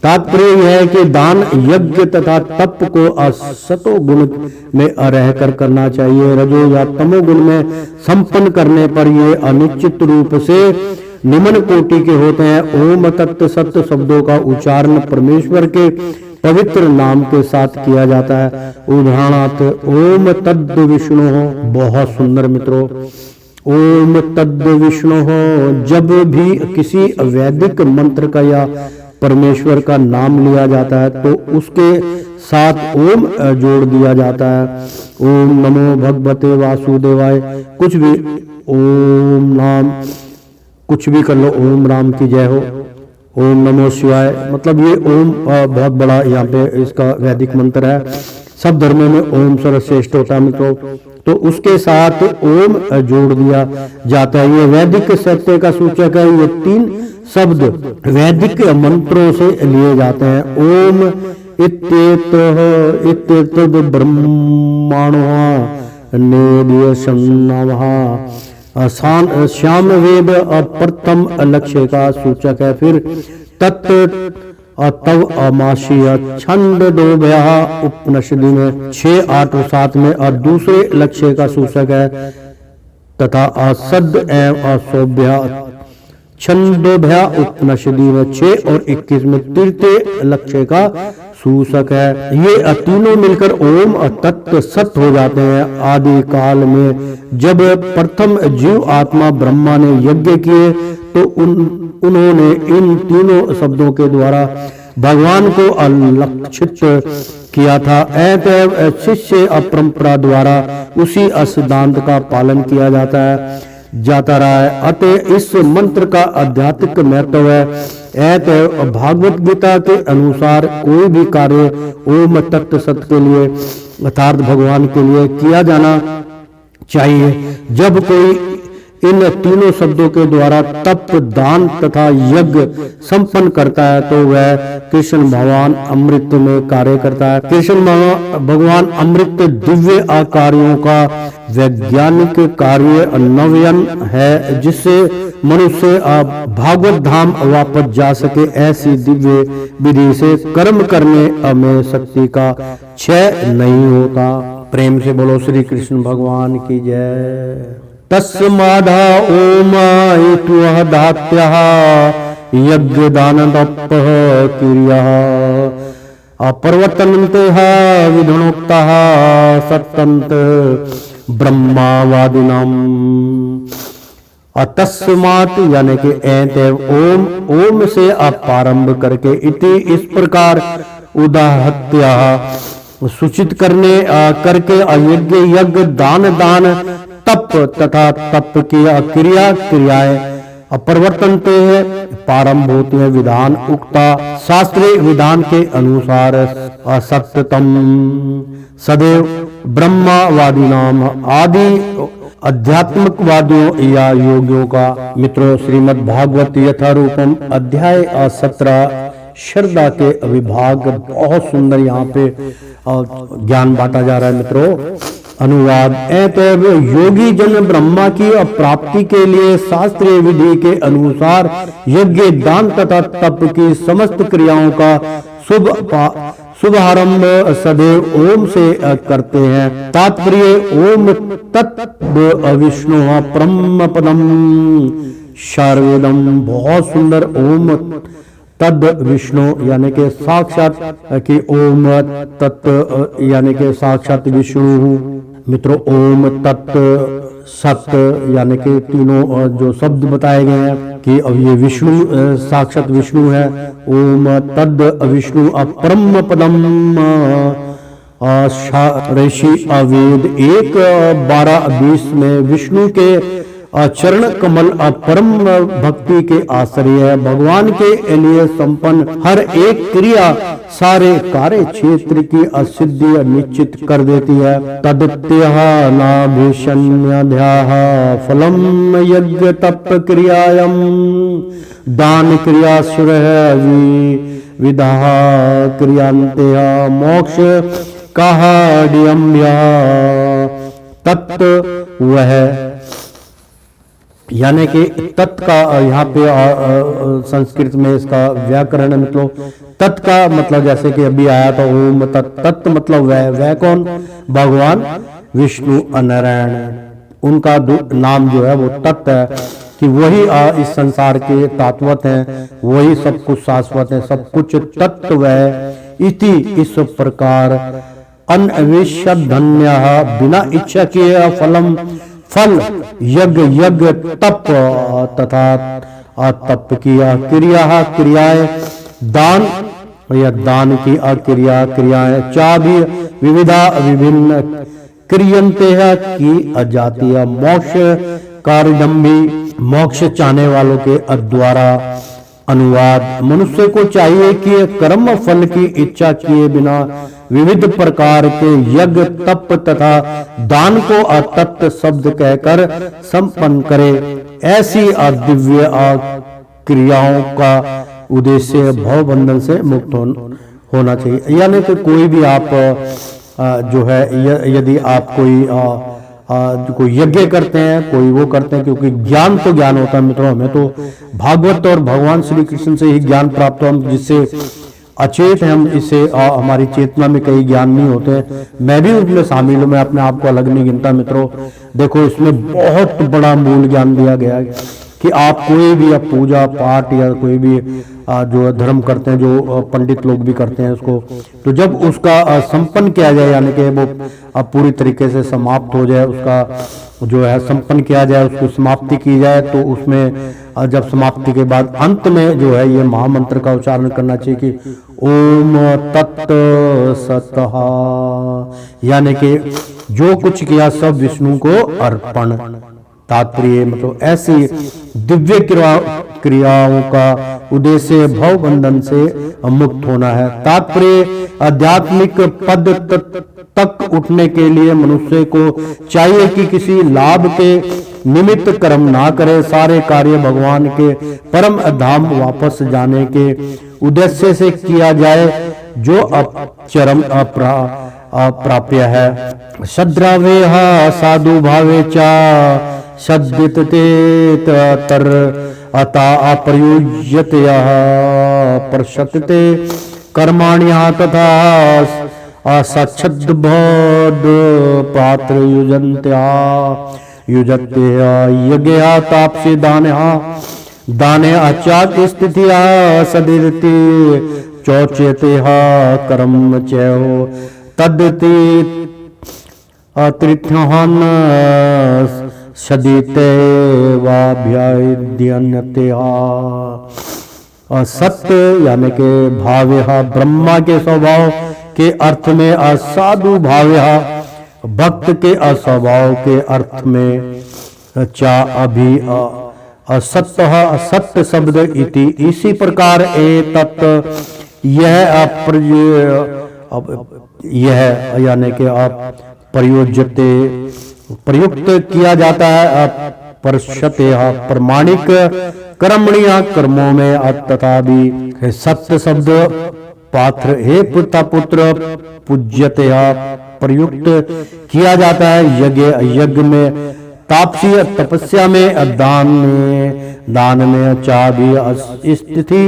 तात्पर्य यह है कि दान, यज्ञ तथा तप को सतो गुण में रहकर करना चाहिए। रजो या तमो गुण में संपन्न करने पर ये अनिश्चित रूप से निम्न कोटि के होते हैं। ओम तत्व सत्य शब्दों का उच्चारण परमेश्वर के पवित्र नाम के साथ किया जाता है। उदाहरणार्थ ओम तद् विष्णु हो, बहुत सुंदर मित्रों। ओम तद् विष्णु हो, जब भी किसी वैदिक मंत्र का या परमेश्वर का नाम लिया जाता है तो उसके साथ ओम जोड़ दिया जाता है। ओम नमो भगवते वासुदेवाय, कुछ भी ओम नाम कुछ भी कर लो, ओम राम की जय हो, ओम नमो शिवाय, मतलब ये ओम बहुत बड़ा यहाँ पे इसका वैदिक मंत्र है। सब धर्मों में ओम सर्वश्रेष्ठ होता है मित्रों, तो उसके साथ ओम जोड़ दिया जाता है। ये वैदिक सत्य का सूचक है। ये 3 शब्द वैदिक मंत्रों से लिए जाते हैं। ओम इत्येतत् ब्रह्मणो नेदिय श्याम वेद प्रथम लक्ष्य का सूचक है। फिर तत् तव अमाशीय छंद दोभ्या उपनिषदि में 6, 8 और 7 में और दूसरे लक्ष्य का सूचक है तथा असद एवं असोभ्या छंदोभ्या उपनिषदि में 6 और 21 में तृतीय लक्ष्य का सूचक है। ये तीनों मिलकर ओम तत्व सत हो जाते हैं। आदि काल में जब प्रथम जीव आत्मा ब्रह्मा ने यज्ञ किए तो उन्होंने इन तीनों शब्दों के द्वारा भगवान को अलक्षित किया था। अतएव शिष्य अपरंपरा द्वारा उसी सिद्धांत का पालन किया जाता रहा है। अतः इस मंत्र का आध्यात्मिक महत्व है। अतः भागवत गीता के अनुसार कोई भी कार्य ओम तत्व सत के लिए अर्थात भगवान के लिए किया जाना चाहिए। जब कोई इन तीनों शब्दों के द्वारा तप, दान तथा यज्ञ संपन्न करता है तो वह कृष्ण भगवान अमृत में कार्य करता है। कृष्ण भगवान अमृत दिव्य कार्यों का वैज्ञानिक कार्य नवयन है, जिससे मनुष्य भागवत धाम वापस जा सके। ऐसी दिव्य विधि से कर्म करने में शक्ति का क्षय नहीं होता। प्रेम से बोलो श्री कृष्ण भगवान की जय। तस्मादा ओम दात्या यज्ञ दान तप क्रिया अपरिवर्तनते विधुनोक्ता सत्तंत ब्रह्मावादिनाम। तस्मात् यानी कि ओम से आप प्रारंभ करके इति इस प्रकार उदाहत्या सूचित करके यज्ञ दान तप तथा तप की क्रियाएं अपरिवर्तनते हैं, प्रारंभ होते हैं। विधान उक्ता शास्त्रीय विधान के अनुसार सत्यतम सदैव ब्रह्मावादी नाम आदि आध्यात्मिक वादियों या योगियों का। मित्रों श्रीमद् भागवत यथारूपम अध्याय 17 श्रद्धा के विभाग बहुत सुंदर यहाँ पे ज्ञान बांटा जा रहा है मित्रों। अनुवाद। अतएव योगी जन ब्रह्मा की प्राप्ति के लिए शास्त्रीय विधि के अनुसार यज्ञ दान तथा तप की समस्त क्रियाओं का शुभारंभ सदैव ओम से करते हैं। तात्पर्य ओम तत्व विष्णु ब्रह्म पदम शारवेदम। बहुत सुंदर। ओम तद विष्णु यानी के साक्षात कि ओम तत्व यानी के साक्षात विष्णु। मित्रों ओम तत्व सत्य यानी के तीनों जो शब्द बताए गए हैं कि अब ये विष्णु साक्षात विष्णु है। ओम तद विष्णु अपरम पदम ऋषि अवेद 1:12-20 में विष्णु के चरण कमल परम भक्ति के आश्रय है। भगवान के लिए संपन्न हर एक क्रिया सारे कार्य क्षेत्र की असिद्धि निश्चित कर देती है। तदत्यः नाभिषण्यध्याः फलम यज्ञ तप क्रियायम दान क्रिया सुर विधा क्रियांते मोक्ष काहाड्यम्या तत्व वह, यानी कि तत् का यहाँ पे संस्कृत में इसका व्याकरण है, मतलब तत् का मतलब जैसे कि अभी आया था ओम तत्, तत् मतलब वह कौन? भगवान विष्णु नारायण, उनका नाम जो है वो तत् है कि वही इस संसार के तात्वत हैं, वही सब कुछ शाश्वत है, सब कुछ तत्व है। इति इस प्रकार अनविष्य धन्य बिना इच्छा किए फलम फल यज्ञ तप तथा तप किया क्रिया क्रियाएं दान या दान की अक्रिया क्रियाएं चा भी विविधा विभिन्न क्रियंते की अजातीय मोक्ष कार्यदम्भी मोक्ष चाहने वालों के द्वारा अनुवाद। मनुष्य को चाहिए कि कर्म फल की इच्छा किए बिना विविध प्रकार के यज्ञ तप तथा दान को अतत्व शब्द कहकर संपन्न करे। ऐसी दिव्य क्रियाओं का उद्देश्य भव बंधन से मुक्त होना चाहिए। यानी कि कोई भी आप जो है यदि आप कोई यज्ञ करते हैं, कोई वो करते हैं, क्योंकि ज्ञान तो ज्ञान होता है मित्रों, हमें तो भागवत और भगवान श्री कृष्ण से ही ज्ञान प्राप्त हो, हम जिससे अचेत हैं, हम इससे हमारी चेतना में कई ज्ञान नहीं होते। मैं भी उसमें शामिल हूँ, मैं अपने आप को अलग नहीं गिनता मित्रों। देखो इसमें बहुत बड़ा मूल ज्ञान दिया गया है कि आप कोई भी आप पूजा पाठ या कोई भी जो धर्म करते हैं, जो पंडित लोग भी करते हैं उसको, तो जब उसका संपन्न किया जाए, यानी कि वो पूरी तरीके से समाप्त हो जाए, उसका जो है संपन्न किया जाए, उसको समाप्ति की जाए, तो उसमें जब समाप्ति के बाद अंत में जो है ये महामंत्र का उच्चारण करना चाहिए कि ओम तत् सतः, यानी कि जो कुछ किया सब विष्णु को अर्पण। तात्पर्य मतलब ऐसी दिव्य क्रियाओं का उद्देश्य भव बंधन से मुक्त होना है। तात्पर्य आध्यात्मिक पद तक उठने के लिए मनुष्य को चाहिए कि किसी लाभ के निमित्त कर्म ना करे, सारे कार्य भगवान के परम धाम वापस जाने के उद्देश्य से किया जाए, जो चरम अप्राप्य है। श्रद्धावेह साधु भावे चा सद्यते तर अता अप्रयुज्यतया प्रशतते कर्माण्यः तथा असच्छद्बोध पात्र युजते यज्ञया तापसी दाने अचात स्थितिया सदिरति चौचेते कर्म चयो तद्ति अतिथ्यहन सदिते वाभ्याद्यन्ते। सत्य यानी के भाव्य ब्रह्मा के स्वभाव के अर्थ में, असाधु भाव्य भक्त के अस्वभाव के अर्थ में, चा अभी असत्य शब्द इति इसी प्रकार तत् यह यानी कि आप प्रयुक्त किया जाता है परशते प्रमाणिक कर्मणिया कर्मों में तथा भी सत्य शब्द पात्र हे पुत्र पूज्यते प्रयुक्त किया जाता है। यज्ञ में तापसी तपस्या में दान में चा भी स्थिति।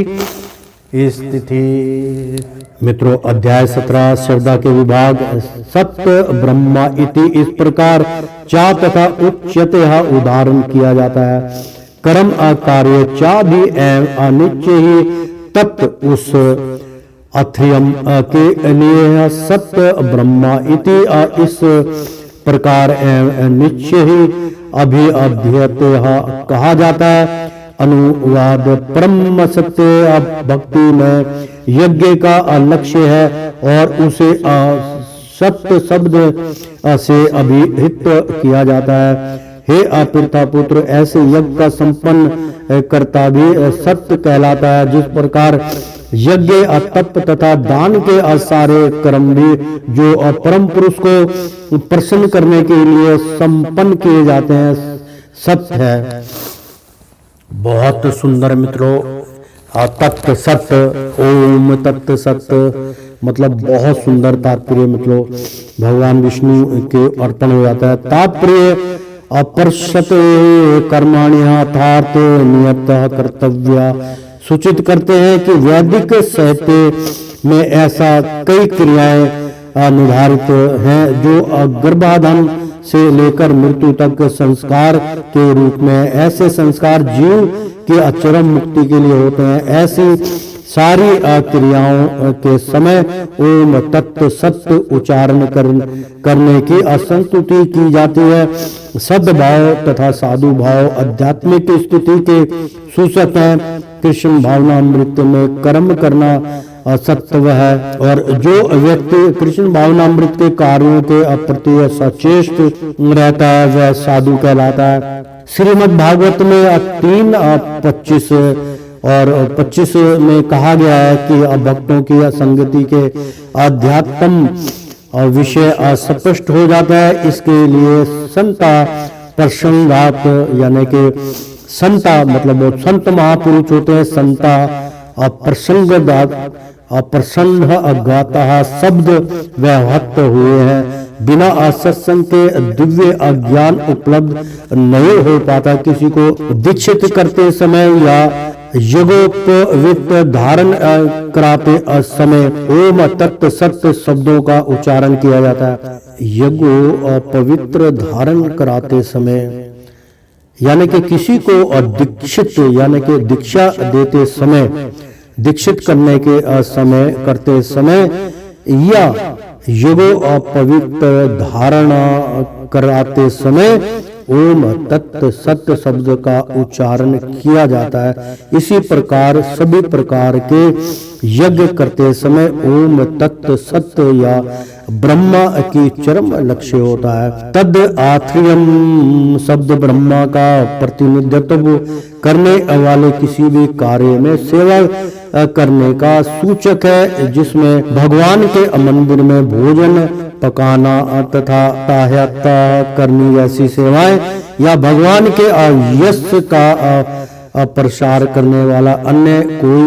मित्रों अध्याय 17 श्रद्धा के विभाग सत्य ब्रह्मा इति इस प्रकार चा तथा उच्यते उदाहरण किया जाता है। कर्म अकार्य चा भी अनिश्चय ही तत् उस अथ्रियम के लिए सत्य ब्रह्मा इति इस प्रकार निश्चय ही अभिअध्यते कहा जाता है। अनुवाद परम सत्य भक्ति में यज्ञ का लक्ष्य है और उसे सत्य शब्द से अभिहित किया जाता है। हे अपिता पुत्र, ऐसे यज्ञ का संपन्न करता भी सत्य कहलाता है। जिस प्रकार यज्ञ, तप तथा दान के सारे कर्म भी जो परम पुरुष को प्रसन्न करने के लिए संपन्न किए जाते हैं, सत्य है। बहुत सुंदर मित्रों, तत्व सत्य, ओम तत्व सत्य मतलब बहुत सुंदर तात्पर्य मित्रों भगवान विष्णु के अर्पण हो जाता है। तात्पर्य अपरशत कर्माणि यथार्थ नियतः कर्तव्य सूचित करते हैं कि वैदिक साहित्य में ऐसा कई क्रियाएं निर्धारित हैं जो गर्भाधान से लेकर मृत्यु तक संस्कार के रूप में, ऐसे संस्कार जीव के अचरम मुक्ति के लिए होते हैं। ऐसी सारी क्रियाओं के समय ओम तत्व सत्य उच्चारण करने की असंतुति की जाती है। सद्भाव तथा साधु भाव आध्यात्मिक स्थिति के सूचक हैं। कृष्ण भावनामृत में कर्म करना सत्व है, और जो व्यक्ति कृष्ण भावनामृत के कार्यों के प्रति सचेष्ट रहता है वह साधु कहलाता है। श्रीमद् भागवत में 3:25 और 25 में कहा गया है कि भक्तों की संगति के अध्यात्म विषय अस्पष्ट हो जाता है। इसके लिए संता प्रसंगात, यानी कि संता मतलब संत महापुरुष होते हैं। संता प्रसंगात प्रसंग अज्ञाता शब्द व्याहत हुए हैं। बिना सत्संग के दिव्य अज्ञान उपलब्ध नहीं हो पाता। किसी को दीक्षित करते समय या यज्ञोपवीत धारण कराते समय ओम तत्व सत्य शब्दों का उच्चारण किया जाता है। यज्ञोपवित्र धारण कराते समय यानी कि किसी को दीक्षित यानी कि दीक्षा देते समय, दीक्षित करने के समय करते समय या यज्ञोपवित्र धारण कराते समय ओम तत्व सत्य शब्द का उच्चारण किया जाता है। इसी प्रकार सभी प्रकार के यज्ञ करते समय ओम तत्व सत्य या ब्रह्मा की चरम लक्ष्य होता है। तद आत्रियम शब्द ब्रह्मा का प्रतिनिधित्व करने वाले किसी भी कार्य में सेवा करने का सूचक है, जिसमें भगवान के मंदिर में भोजन पकाना तथा सहायता करनी जैसी सेवाएं या भगवान के यश का प्रसार करने वाला अन्य कोई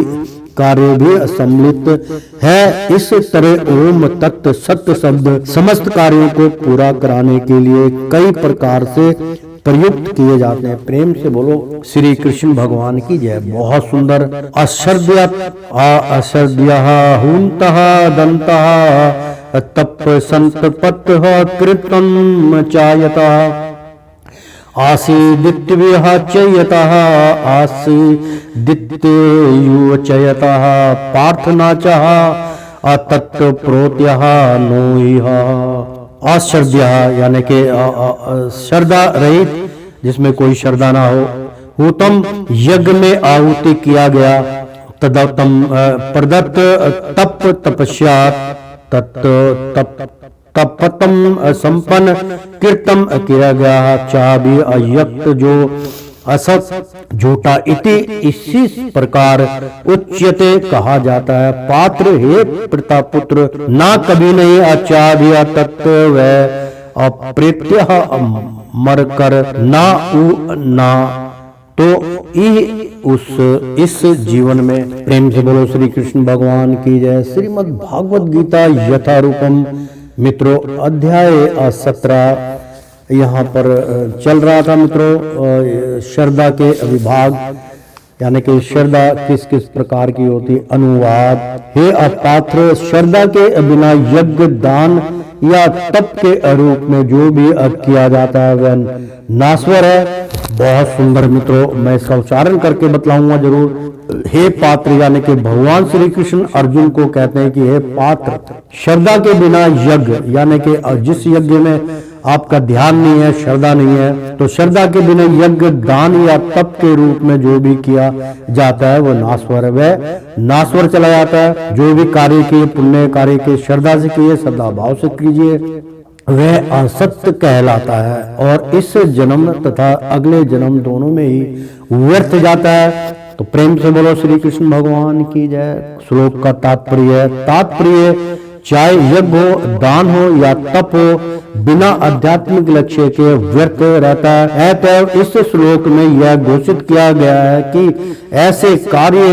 कार्य भी सम्मिलित है। इस तरह ओम तत्व सत्य शब्द समस्त कार्यों को पूरा कराने के लिए कई प्रकार से प्रयुक्त किए जाते हैं। प्रेम से बोलो श्री कृष्ण भगवान की जय। बहुत सुंदर। अश्रद्या हुंतः दंतः तप संतपत कृतम चायतः आसीदित्यः चयतः आसीदित्ययुचयतः पार्थनाचः अतत्व प्रोत्यः नोइह। अश्रद्धा यानी कि श्रद्धा रहित, जिसमें कोई श्रद्धा ना हो। हुतम यज्ञ में आहुति किया गया। तदत्तम प्रदत्त तप तपस्या तपतम संपन्न कीर्तम किया गया। चाबी अयक्त जो असत झूठा इति इसी प्रकार उच्यते कहा जाता है। पात्र हे प्रतापुत्र ना कभी नहीं आचार्य तत्व अप्रेत्य मरकर ना उ ना तो इस जीवन में। प्रेम से बोलो श्री कृष्ण भगवान की जय। श्रीमद् भागवत गीता यथारूपम मित्रों अध्याय 17 यहाँ पर चल रहा था मित्रों। श्रद्धा के विभाग यानी कि श्रद्धा किस किस प्रकार की होती। अनुवाद। हे अपात्र, श्रद्धा के बिना यज्ञ दान या तप के रूप में जो भी किया जाता है वह नाश्वर है। बहुत सुंदर मित्रों, मैं इसका उच्चारण करके बतलाऊंगा जरूर। हे पात्र यानी कि भगवान श्री कृष्ण अर्जुन को कहते हैं कि हे पात्र, श्रद्धा के बिना यज्ञ यानी कि जिस यज्ञ में आपका ध्यान नहीं है, श्रद्धा नहीं है, तो श्रद्धा के बिना यज्ञ दान या तप के रूप में जो भी किया जाता है वह नाश्वर है, वह नाश्वर चला जाता है। जो भी कार्य किए पुण्य कार्य के श्रद्धा से किए, श्रद्धा भाव से कीजिए। वह असत्य कहलाता है और इस जन्म तथा अगले जन्म दोनों में ही व्यर्थ जाता है। तो प्रेम से बोलो श्री कृष्ण भगवान की जय। श्लोक का तात्पर्य चाहे यज्ञ हो, दान हो या तप हो, बिना आध्यात्मिक लक्ष्य के व्यर्थ रहता है। अतः इस श्लोक में यह घोषित किया गया है कि ऐसे कार्य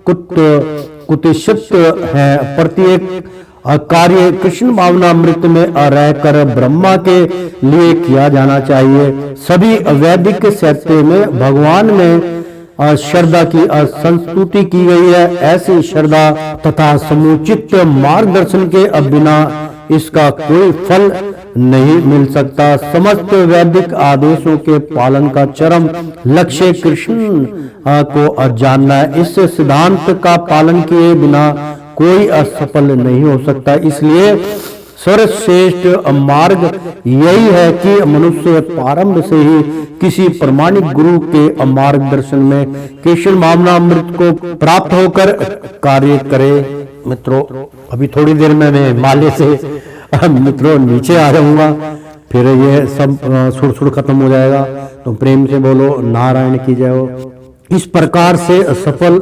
कुत्सित हैं। प्रत्येक कार्य कृष्ण भावनामृत में रहकर ब्रह्मा के लिए किया जाना चाहिए। सभी वैदिक साहित्य में भगवान में श्रद्धा की संस्तुति की गई है। ऐसी श्रद्धा तथा समुचित मार्गदर्शन के बिना इसका कोई फल नहीं मिल सकता। समस्त वैदिक आदेशों के पालन का चरम लक्ष्य कृष्ण को जानना है। इस सिद्धांत का पालन किए बिना कोई असफल नहीं हो सकता। इसलिए सर्वश्रेष्ठ मार्ग यही है कि मनुष्य प्रारंभ से ही किसी प्रमाणिक गुरु के मार्गदर्शन में कृष्ण भावनामृत को प्राप्त होकर कार्य करे। मित्रों, अभी थोड़ी देर में मैं हिमालय से मित्रों नीचे आ जाऊंगा, फिर ये सब सुड़ खत्म हो जाएगा। तो प्रेम से बोलो नारायण की जय हो। इस प्रकार से सफल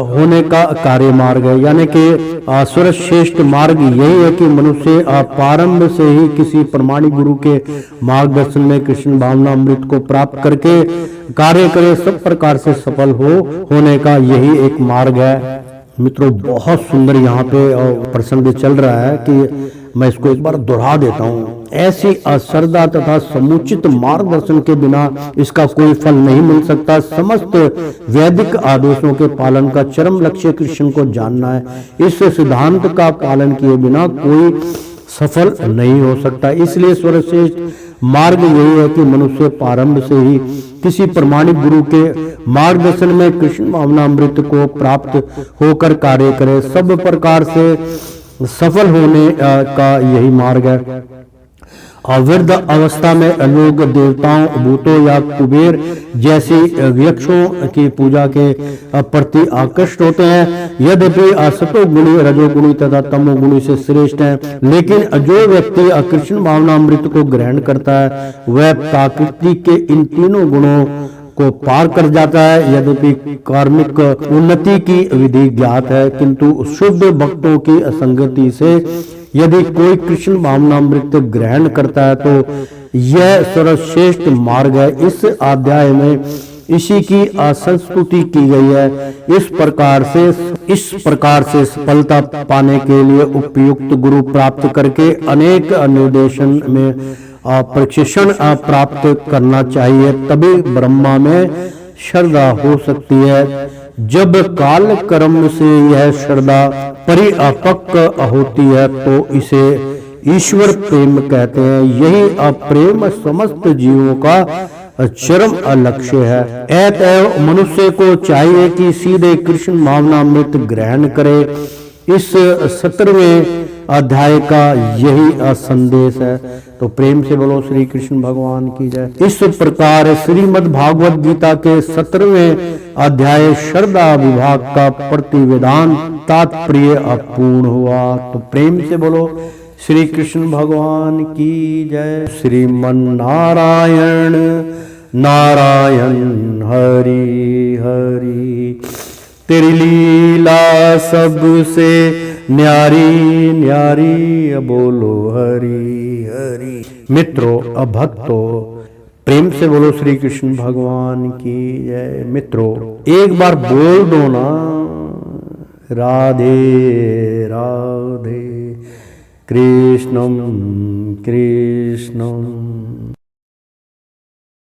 होने का कार्य मार्ग है, यानी कि सर्वश्रेष्ठ मार्ग यही है कि मनुष्य प्रारंभ से ही किसी प्रमाणिक गुरु के मार्गदर्शन में कृष्ण भावनामृत को प्राप्त करके कार्य करे। सब प्रकार से सफल होने का यही एक मार्ग है। मित्रों, बहुत सुंदर यहाँ पे प्रसंग चल रहा है कि मैं इसको एक बार दोहरा देता हूँ। ऐसी अश्रद्धा तथा समुचित मार्गदर्शन के बिना इसका कोई फल नहीं मिल सकता। समस्त वैदिक आदेशों के पालन का चरम लक्ष्य कृष्ण को जानना है। इस सिद्धांत का पालन किए बिना कोई सफल नहीं हो सकता। इसलिए सर्वश्रेष्ठ मार्ग यही है कि मनुष्य प्रारंभ से ही किसी प्रमाणिक गुरु के मार्गदर्शन में कृष्ण भावनामृत को प्राप्त होकर कार्य करे। सब प्रकार से सफल होने का यही मार्ग है। वृद्ध अवस्था में लोग देवताओं, भूतों या कुबेर जैसी यक्षों की पूजा के प्रति आकृष्ट होते हैं। यद्यपि सतोगुणी, रजोगुणी तथा तमोगुणी से श्रेष्ठ हैं, लेकिन जो व्यक्ति कृष्ण भावनामृत को ग्रहण करता है वह प्रकृति के इन तीनों गुणों को पार कर जाता है। यद्यपि कार्मिक उन्नति की विधि ज्ञात है, किंतु शुद्ध भक्तों की असंगति से यदि कोई कृष्ण भावनामृत ग्रहण करता है तो यह सर्वश्रेष्ठ मार्ग है। इस अध्याय में इसी की संस्तुति की गई है। इस प्रकार से सफलता पाने के लिए उपयुक्त गुरु प्राप्त करके अनेक निर्देशन में प्रशिक्षण प्राप्त करना चाहिए, तभी ब्रह्मा में श्रद्धा हो सकती है। जब काल कर्म से यह श्रद्धा परिपक्व होती है तो इसे ईश्वर प्रेम कहते हैं। यही प्रेम समस्त जीवों का चरम लक्ष्य है। अतः मनुष्य को चाहिए कि सीधे कृष्ण भावनामृत ग्रहण करे। इस 17वें अध्याय का यही संदेश है। तो प्रेम से बोलो श्री कृष्ण भगवान की जय। इस प्रकार श्रीमद् भागवत गीता के 17वें अध्याय श्रद्धा विभाग का प्रतिवेदन तात्पर्य पूर्ण हुआ। तो प्रेम से बोलो श्री कृष्ण भगवान की जय। श्रीमन नारायण नारायण हरि हरि, तेरी लीला सबसे न्यारी न्यारी, बोलो हरि हरि। मित्रों, भक्तों, प्रेम से बोलो श्री कृष्ण भगवान की जय। मित्रों, एक बार बोल दो ना, राधे राधे, कृष्णम कृष्णम।